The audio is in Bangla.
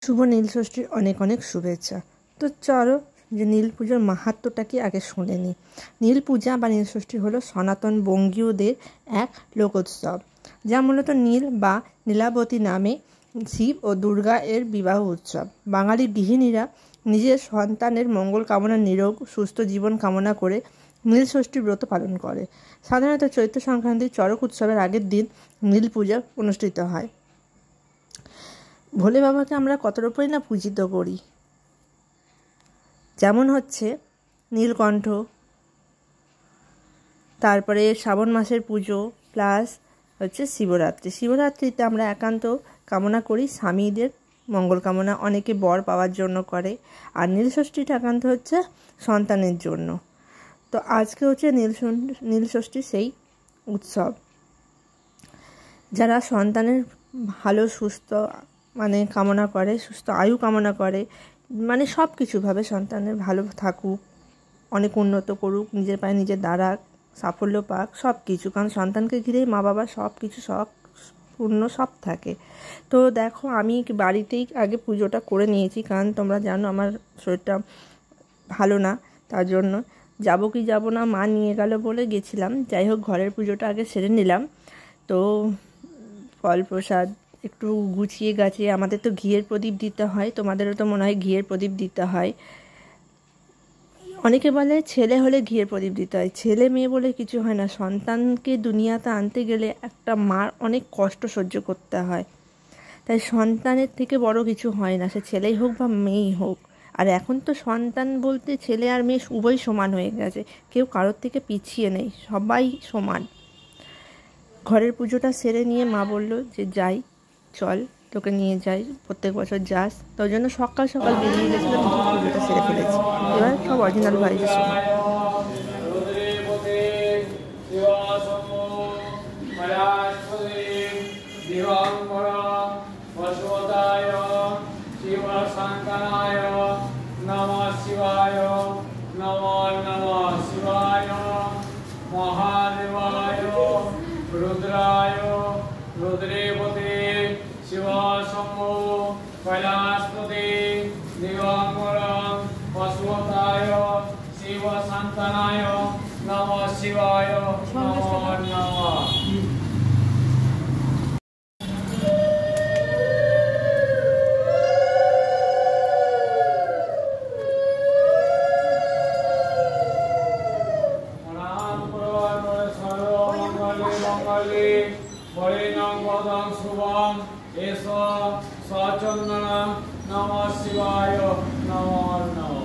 শুভ নীল ষষ্ঠীর অনেক অনেক শুভেচ্ছা। তো চলো যে নীল পুজোর মাহাত্ম্যটা কি আগে শুনে নিই। নীল পূজা বা নীল ষষ্ঠী হলো সনাতন বঙ্গীয়দের এক লোকোৎসব, যা মূলত নীল বা নীলাবতী নামে শিব ও দুর্গা এর বিবাহ উৎসব। বাঙালি গৃহিণীরা নিজের সন্তানের মঙ্গল কামনা, নিরোগ সুস্থ জীবন কামনা করে নীল ষষ্ঠী ব্রত পালন করে। সাধারণত চৈত্র সংক্রান্তির চড়ক উৎসবের আগের দিন নীল পূজা অনুষ্ঠিত হয়। ভোলে বাবাকে আমরা কত রূপেই না পূজিত করি, যেমন হচ্ছে নীলকণ্ঠ, তারপরে শ্রাবণ মাসের পুজো, প্লাস হচ্ছে শিবরাত্রি। শিবরাত্রিতে আমরা একান্ত কামনা করি স্বামীদের মঙ্গল কামনা, অনেকে বর পাওয়ার জন্য করে। আর নীলষষ্ঠীটা একান্ত হচ্ছে সন্তানের জন্য। তো আজকে হচ্ছে নীলষষ্ঠী সেই উৎসব, যারা সন্তানের ভালো সুস্থ কামনা করে, সুস্থ আয়ু কামনা করে, সব কিছুভাবে সন্তানের ভালো থাকুক, অনেক উন্নত করুক, নিজের পায়ে নিজে দাঁড়াক, সাফল্য পাক, সব কিছু। কারণ সন্তানকে ঘিরেই মা বাবা সব কিছু, সব পূর্ণ সব থাকে। তো দেখো, আমি বাড়িতেই আগে পুজোটা করে নিয়েছি, কারণ তোমরা জানো আমার শরীরটা ভালো না, তার জন্য যাবো কি যাবো না মা নিয়ে গেল বলে গেছিলাম। যাই হোক, ঘরের পুজোটা আগে সেরে নিলাম। তো ফল প্রসাদ একটু গুছিয়ে গাছিয়ে, আমাদের তো ঘিয়ের প্রদীপ দিতে হয়, তোমাদেরও তো মনে হয় ঘিয়ের প্রদীপ দিতে হয়। অনেকে বলে ছেলে হলে ঘিয়ের প্রদীপ দিতে হয়, ছেলে মেয়ে বলে কিছু হয় না। সন্তানকে দুনিয়াতে আনতে গেলে একটা মার অনেক কষ্ট সহ্য করতে হয়, তাই সন্তানের থেকে বড় কিছু হয় না, সে ছেলেই হোক বা মেয়েই হোক। আর এখন তো সন্তান বলতে ছেলে আর মেয়ে উভয় সমান হয়ে গেছে, কেউ কারোর থেকে পিছিয়ে নেই, সবাই সমান। ঘরের পুজোটা সেরে নিয়ে মা বলল যে যাই, চল তোকে নিয়ে যাই, প্রত্যেক বছর যাস। তার জন্য সকাল সকাল বেরিয়ে গেছিলাম, পুজোটা সেরে ফেলেছি। এবার সব অরিজিনাল ভয়েসে শোনো। रुद्राय रुद्रेपते शिवाशम्भो कैलासपते दिगम्बरं पशुपताय शिवसन्तानाय नमः शिवाय नमो नमः। शुभम एष सचंदनम नमः शिवाय नमो नमः।